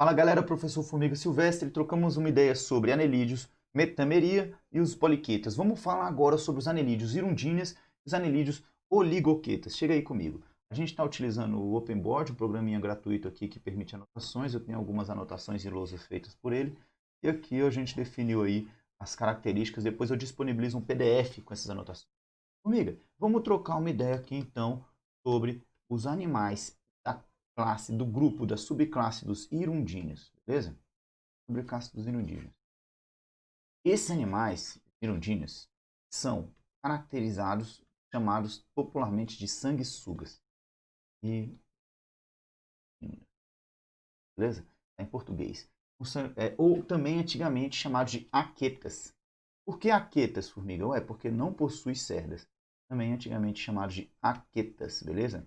Fala galera, professor Formiga Silvestre, trocamos uma ideia sobre anelídeos, metameria e os poliquetas. Vamos falar agora sobre os anelídeos hirundíneas e os anelídeos oligoquetas. Chega aí comigo. A gente está utilizando o OpenBoard, um programinha gratuito aqui que permite anotações. Eu tenho algumas anotações em lousa feitas por ele. E aqui a gente definiu aí as características. Depois eu disponibilizo um PDF com essas anotações. Formiga, vamos trocar uma ideia aqui então sobre os animais da classe, do grupo, da subclasse dos hirundíneos, beleza? Subclasse dos hirundíneos. Esses animais hirundíneos são caracterizados, chamados popularmente de sanguessugas. E, beleza? Está em português. Ou também antigamente chamados de aquetas. Por que aquetas, formiga? Ué, porque não possui cerdas. Também antigamente chamados de aquetas, beleza?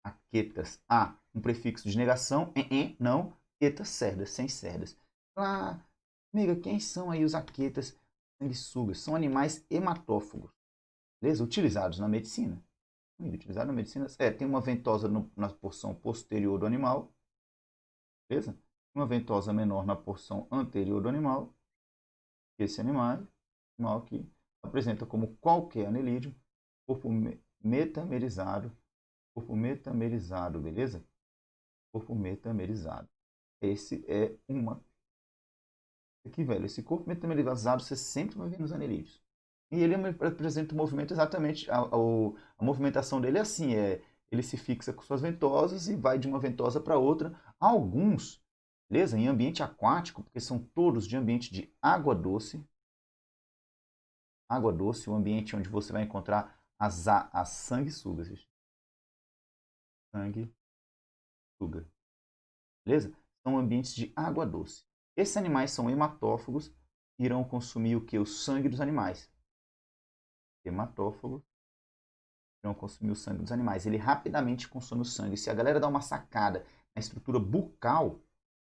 Aquetas. A, um prefixo de negação. Não. Quetas, cerdas, sem cerdas. Ah, amiga, quem são aí os aquetas sanguessugas? São animais hematófagos, beleza? Utilizados na medicina. Utilizado na medicina. Tem uma ventosa na porção posterior do animal, beleza? Uma ventosa menor na porção anterior do animal. Esse animal que apresenta como qualquer anelídeo, corpo metamerizado, beleza? Corpo metamerizado. Esse é uma. Aqui, velho, esse corpo metamerizado você sempre vai ver nos anelídeos. E ele apresenta o movimento exatamente. A movimentação dele é assim: ele se fixa com suas ventosas e vai de uma ventosa para outra. Alguns, beleza? Em ambiente aquático, porque são todos de ambiente de água doce. Água doce, o ambiente onde você vai encontrar as sanguessugas. Sanguessuga. Beleza? São ambientes de água doce. Esses animais são hematófagos e irão consumir o que? O sangue dos animais. Hematófagos irão consumir o sangue dos animais. Ele rapidamente consome o sangue. Se a galera dá uma sacada na estrutura bucal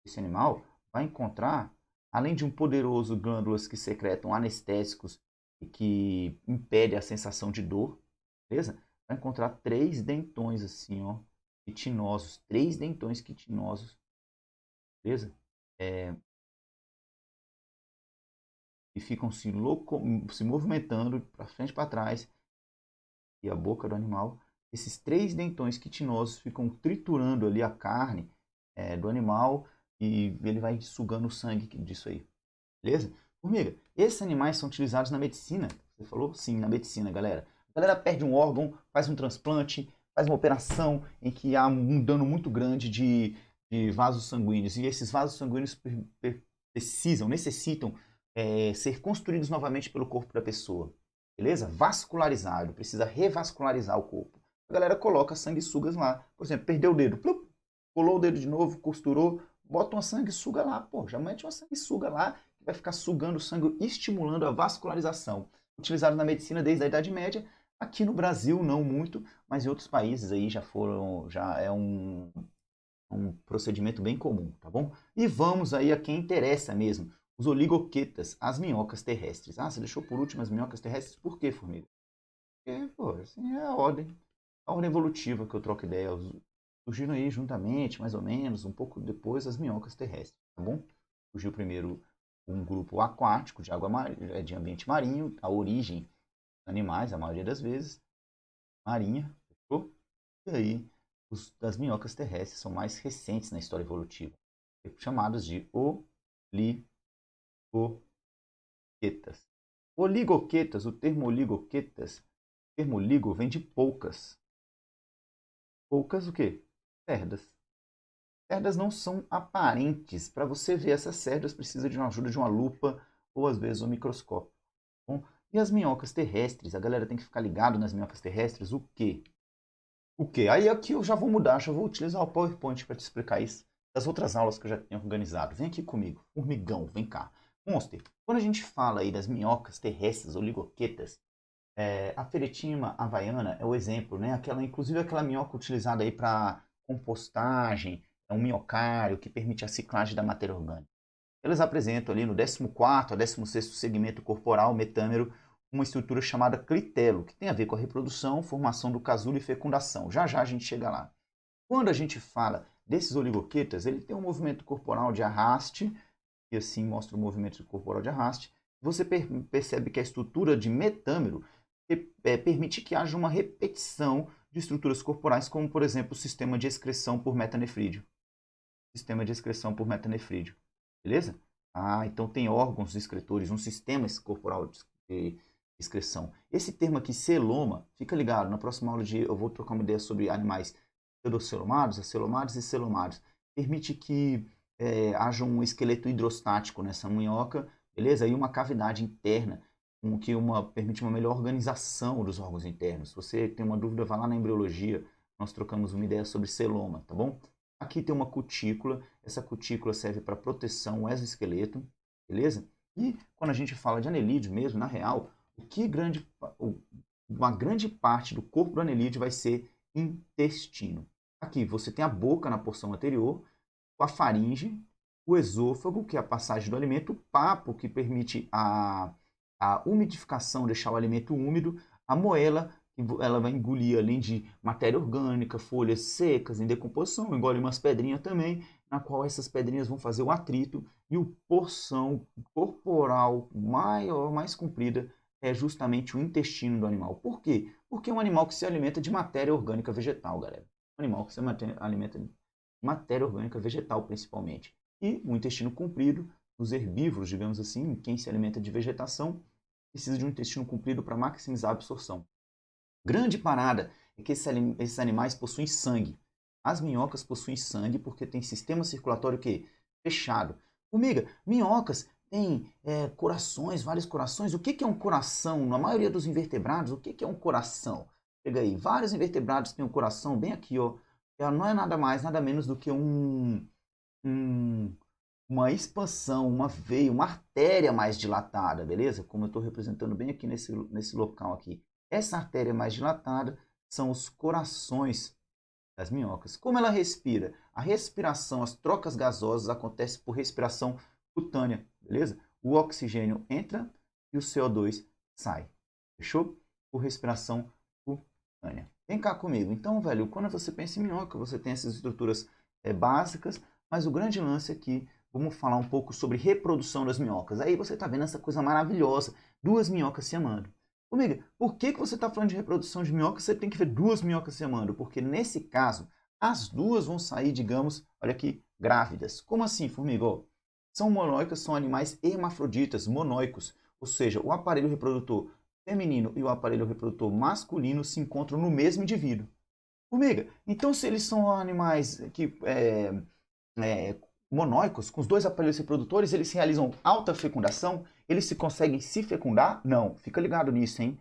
desse animal, vai encontrar, além de um poderoso glândulas que secretam anestésicos e que impede a sensação de dor, beleza? Vai encontrar três dentões assim, ó, quitinosos, três dentões quitinosos, beleza? E ficam se movimentando para frente e para trás, e a boca do animal. Esses três dentões quitinosos ficam triturando ali a carne do animal e ele vai sugando o sangue disso aí. Beleza? Formiga, esses animais são utilizados na medicina. Você falou? Sim, na medicina, galera. A galera perde um órgão, faz um transplante, faz uma operação em que há um dano muito grande de vasos sanguíneos. E esses vasos sanguíneos necessitam ser construídos novamente pelo corpo da pessoa. Beleza? Vascularizado, precisa revascularizar o corpo. A galera coloca sanguessugas lá. Por exemplo, perdeu o dedo, plup, colou o dedo de novo, costurou, bota uma sanguessuga lá. Pô, já mete uma sanguessuga lá que vai ficar sugando o sangue, estimulando a vascularização. Utilizado na medicina desde a Idade Média. Aqui no Brasil, não muito, mas em outros países aí já é um procedimento bem comum, tá bom? E vamos aí a quem interessa mesmo, os oligoquetas, as minhocas terrestres. Ah, você deixou por último as minhocas terrestres, por quê, formiga? Porque, pô, assim é a ordem evolutiva que eu troco ideia. Surgiram aí juntamente, mais ou menos, um pouco depois, as minhocas terrestres, tá bom? Surgiu primeiro um grupo aquático de ambiente marinho, a origem animais, a maioria das vezes, marinha, fechou? E aí, os das minhocas terrestres são mais recentes na história evolutiva, chamados de oligoquetas. Oligoquetas, o termo oligoquetas, o termo oligo vem de poucas. Poucas o quê? Cerdas. Cerdas não são aparentes. Para você ver essas cerdas, precisa de uma ajuda de uma lupa ou às vezes um microscópio. Bom, e as minhocas terrestres? A galera tem que ficar ligado nas minhocas terrestres. O quê? O quê? Aí aqui eu já vou mudar, já vou utilizar o PowerPoint para te explicar isso das outras aulas que eu já tinha organizado. Vem aqui comigo, formigão, vem cá. Monster, quando a gente fala aí das minhocas terrestres, oligoquetas, a Ferretima havaiana é o exemplo, né? Inclusive aquela minhoca utilizada aí para compostagem, é um minhocário que permite a ciclagem da matéria orgânica. Eles apresentam ali no 14º a 16º segmento corporal metâmero uma estrutura chamada clitelo, que tem a ver com a reprodução, formação do casulo e fecundação. Já já a gente chega lá. Quando a gente fala desses oligoquetas, ele tem um movimento corporal de arraste, e assim mostra o movimento corporal de arraste. Você percebe que a estrutura de metâmero permite que haja uma repetição de estruturas corporais, como, por exemplo, o sistema de excreção por metanefrídeo. Sistema de excreção por metanefrídeo. Beleza? Então tem órgãos excretores, um sistema corporal de excreção. Esse termo aqui, celoma, fica ligado, na próxima aula eu vou trocar uma ideia sobre animais pseudocelomados, acelomados e celomados. Permite que haja um esqueleto hidrostático nessa minhoca, beleza? E uma cavidade interna, que permite uma melhor organização dos órgãos internos. Se você tem uma dúvida, vá lá na embriologia, nós trocamos uma ideia sobre celoma, tá bom? Aqui tem uma cutícula, essa cutícula serve para proteção ao exoesqueleto, beleza? E quando a gente fala de anelídeo mesmo, na real, uma grande parte do corpo do anelídeo vai ser intestino. Aqui você tem a boca na porção anterior, a faringe, o esôfago, que é a passagem do alimento, o papo, que permite a umidificação, deixar o alimento úmido, a moela, que ela vai engolir, além de matéria orgânica, folhas secas em decomposição, engole umas pedrinhas também, na qual essas pedrinhas vão fazer o atrito, e a porção corporal maior, mais comprida, é justamente o intestino do animal. Por quê? Porque é um animal que se alimenta de matéria orgânica vegetal, galera. Um animal que se alimenta de matéria orgânica vegetal, principalmente. E o intestino comprido, os herbívoros, digamos assim, quem se alimenta de vegetação, precisa de um intestino comprido para maximizar a absorção. Grande parada é que esses animais possuem sangue. As minhocas possuem sangue porque tem sistema circulatório que fechado. Formiga, minhocas têm corações, vários corações. O que é um coração? Na maioria dos invertebrados, o que é um coração? Pega aí, vários invertebrados têm um coração bem aqui, ó. Não é nada mais, nada menos do que uma expansão, uma veia, uma artéria mais dilatada, beleza? Como eu estou representando bem aqui nesse local aqui. Essa artéria mais dilatada são os corações das minhocas. Como ela respira? A respiração, as trocas gasosas acontecem por respiração cutânea, beleza? O oxigênio entra e o CO2 sai. Fechou? Por respiração cutânea. Vem cá comigo. Então, velho, quando você pensa em minhoca, você tem essas estruturas básicas, mas o grande lance aqui, vamos falar um pouco sobre reprodução das minhocas. Aí você está vendo essa coisa maravilhosa, duas minhocas se amando. Formiga, por que você está falando de reprodução de minhocas? Você tem que ver duas minhocas se amando, porque nesse caso, as duas vão sair, digamos, olha aqui, grávidas. Como assim, formiga? São monóicas, são animais hermafroditas, monóicos, ou seja, o aparelho reprodutor feminino e o aparelho reprodutor masculino se encontram no mesmo indivíduo. Formiga, então se eles são animais que monóicos, com os dois aparelhos reprodutores, eles realizam alta fecundação? Eles se conseguem se fecundar? Não. Fica ligado nisso, hein?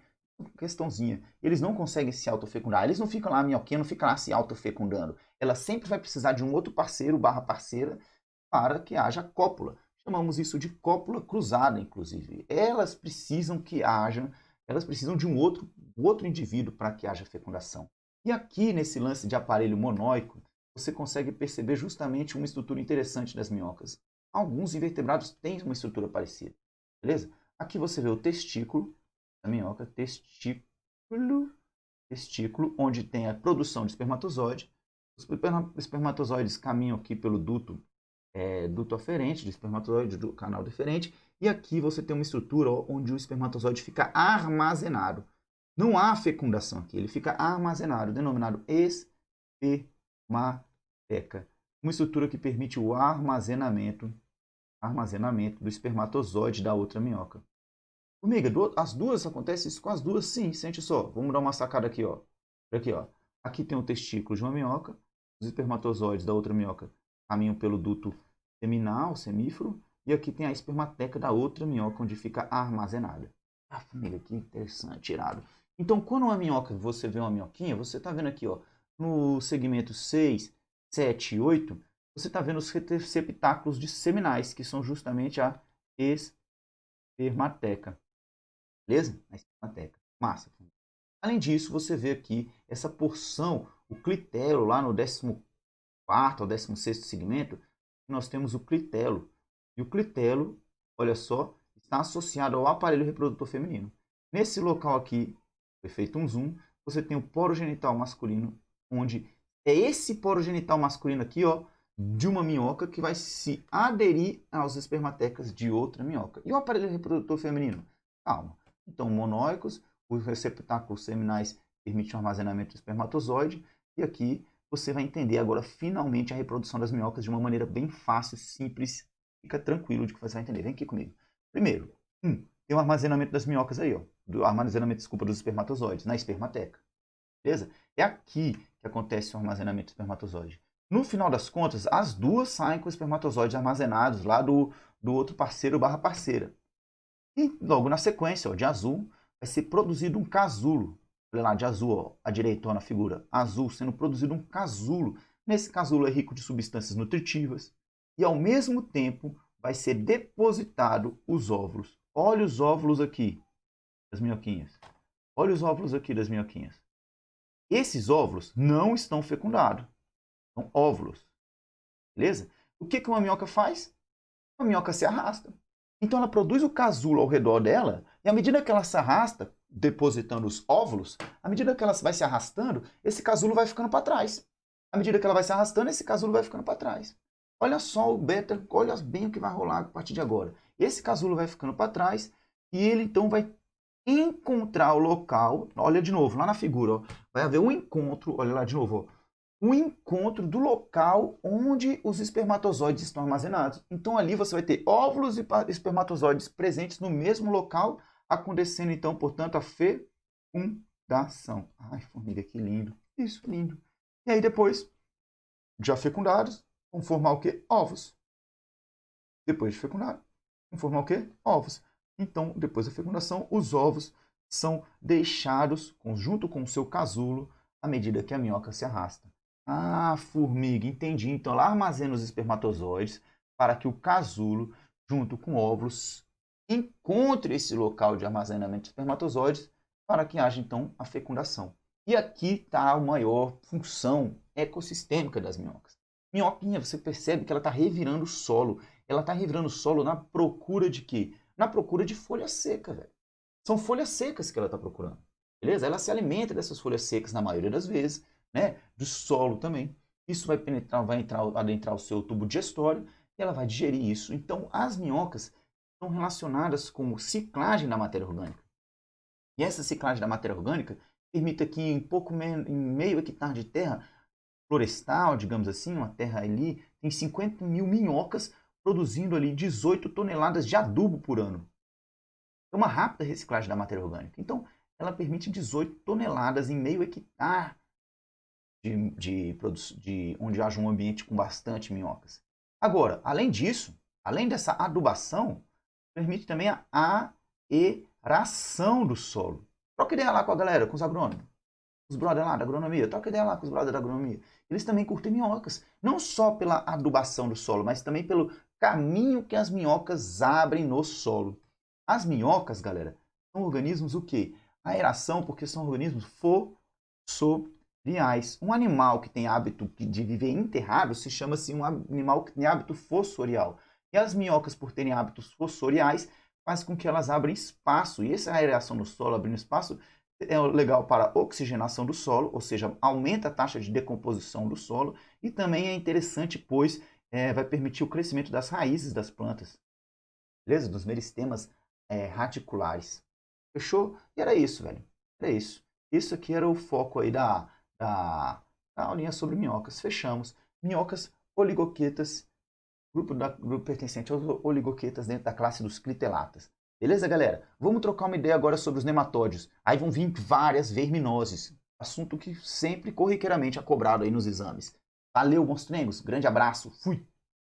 Questãozinha. Eles não conseguem se autofecundar. Eles não ficam lá, a minhoquinha não fica lá se autofecundando. Ela sempre vai precisar de um outro parceiro / parceira para que haja cópula. Chamamos isso de cópula cruzada, inclusive. Elas precisam de um outro indivíduo para que haja fecundação. E aqui, nesse lance de aparelho monóico, você consegue perceber justamente uma estrutura interessante das minhocas. Alguns invertebrados têm uma estrutura parecida, beleza? Aqui você vê o testículo da minhoca, testículo, onde tem a produção de espermatozoide. Os espermatozoides caminham aqui pelo duto aferente de espermatozoide, do canal deferente, e aqui você tem uma estrutura onde o espermatozoide fica armazenado. Não há fecundação aqui, ele fica armazenado, denominado espermatozoide. Uma estrutura que permite o armazenamento do espermatozoide da outra minhoca. Formiga, as duas acontece isso com as duas? Sim, sente só. Vamos dar uma sacada aqui, ó. Aqui, ó. Aqui tem o testículo de uma minhoca, os espermatozoides da outra minhoca caminham pelo duto seminal, semífero, e aqui tem a espermateca da outra minhoca, onde fica armazenada. Formiga, que interessante, irado. Então, quando você vê uma minhoquinha, você está vendo aqui, ó, no segmento 6, 7 e 8, você está vendo os receptáculos seminais, que são justamente a espermateca. Beleza? A espermateca. Massa. Além disso, você vê aqui essa porção, o clitelo, lá no 14º ou 16º segmento, nós temos o clitelo. E o clitelo, olha só, está associado ao aparelho reprodutor feminino. Nesse local aqui, foi feito um zoom, você tem o poro genital masculino, onde É esse poro genital masculino aqui, ó, de uma minhoca que vai se aderir aos espermatecas de outra minhoca. E o aparelho reprodutor feminino? Calma. Então, monóicos, os receptáculos seminais permitem o armazenamento do espermatozoide. E aqui você vai entender agora, finalmente, a reprodução das minhocas de uma maneira bem fácil, simples. Fica tranquilo de que você vai entender. Vem aqui comigo. Primeiro, tem o armazenamento das minhocas aí, ó. Do armazenamento, desculpa, dos espermatozoides, na espermateca. Beleza? É aqui que acontece o armazenamento do espermatozoide. No final das contas, as duas saem com os espermatozoides armazenados lá do outro parceiro barra parceira. E logo na sequência, ó, de azul, vai ser produzido um casulo. Olha lá, de azul, ó, à direita, ó, na figura. Azul sendo produzido um casulo. Nesse casulo é rico de substâncias nutritivas. E ao mesmo tempo vai ser depositado os óvulos. Olha os óvulos aqui das minhoquinhas. Olha os óvulos aqui das minhoquinhas. Esses óvulos não estão fecundados. São óvulos. Beleza? O que uma minhoca faz? A minhoca se arrasta. Então ela produz o casulo ao redor dela, e à medida que ela se arrasta, depositando os óvulos, à medida que ela vai se arrastando, esse casulo vai ficando para trás. À medida que ela vai se arrastando, esse casulo vai ficando para trás. Olha só o beta, olha bem o que vai rolar a partir de agora. Esse casulo vai ficando para trás, e ele então vai encontrar o local, olha de novo, lá na figura, ó, vai haver um encontro, olha lá de novo, ó, um encontro do local onde os espermatozoides estão armazenados. Então ali você vai ter óvulos e espermatozoides presentes no mesmo local, acontecendo então, portanto, a fecundação. Ai, formiga, que lindo. Isso, lindo. E aí depois, já fecundados, vão formar o quê? Ovos. Depois de fecundado, vão formar o quê? Ovos. Então, depois da fecundação, os ovos são deixados junto com o seu casulo à medida que a minhoca se arrasta. Ah, formiga, entendi. Então, ela armazena os espermatozoides para que o casulo, junto com óvulos, encontre esse local de armazenamento de espermatozoides para que haja, então, a fecundação. E aqui está a maior função ecossistêmica das minhocas. Minhoquinha, você percebe que ela está revirando o solo. Ela está revirando o solo na procura de quê? Na procura de folha seca, velho. São folhas secas que ela está procurando. Beleza? Ela se alimenta dessas folhas secas na maioria das vezes, né? Do solo também. Isso vai penetrar, vai adentrar o seu tubo digestório e ela vai digerir isso. Então, as minhocas estão relacionadas com ciclagem da matéria orgânica. E essa ciclagem da matéria orgânica permite que em meio hectare de terra florestal, digamos assim, uma terra ali, tem 50 mil minhocas produzindo ali 18 toneladas de adubo por ano. É uma rápida reciclagem da matéria orgânica. Então, ela permite 18 toneladas em meio hectare de onde haja um ambiente com bastante minhocas. Agora, além disso, além dessa adubação, permite também a aeração do solo. Troca ideia lá com a galera, com os agrônomos. Os brothers lá da agronomia, troca ideia lá com os brothers da agronomia. Eles também curtem minhocas. Não só pela adubação do solo, mas também pelo caminho que as minhocas abrem no solo. As minhocas, galera, são organismos o quê? A aeração, porque são organismos fossoriais. Um animal que tem hábito de viver enterrado se chama-se um animal que tem hábito fossorial. E as minhocas, por terem hábitos fossoriais, faz com que elas abram espaço. E essa aeração no solo, abrindo espaço, é legal para a oxigenação do solo, ou seja, aumenta a taxa de decomposição do solo. E também é interessante, pois vai permitir o crescimento das raízes das plantas. Beleza? Dos meristemas radiculares. Fechou? E era isso, velho. Era isso. Isso aqui era o foco aí da aulinha sobre minhocas. Fechamos. Minhocas oligoquetas, grupo pertencente aos oligoquetas dentro da classe dos clitelatas. Beleza, galera? Vamos trocar uma ideia agora sobre os nematóides. Aí vão vir várias verminoses. Assunto que sempre corriqueiramente é cobrado aí nos exames. Valeu, monstrengos. Grande abraço. Fui!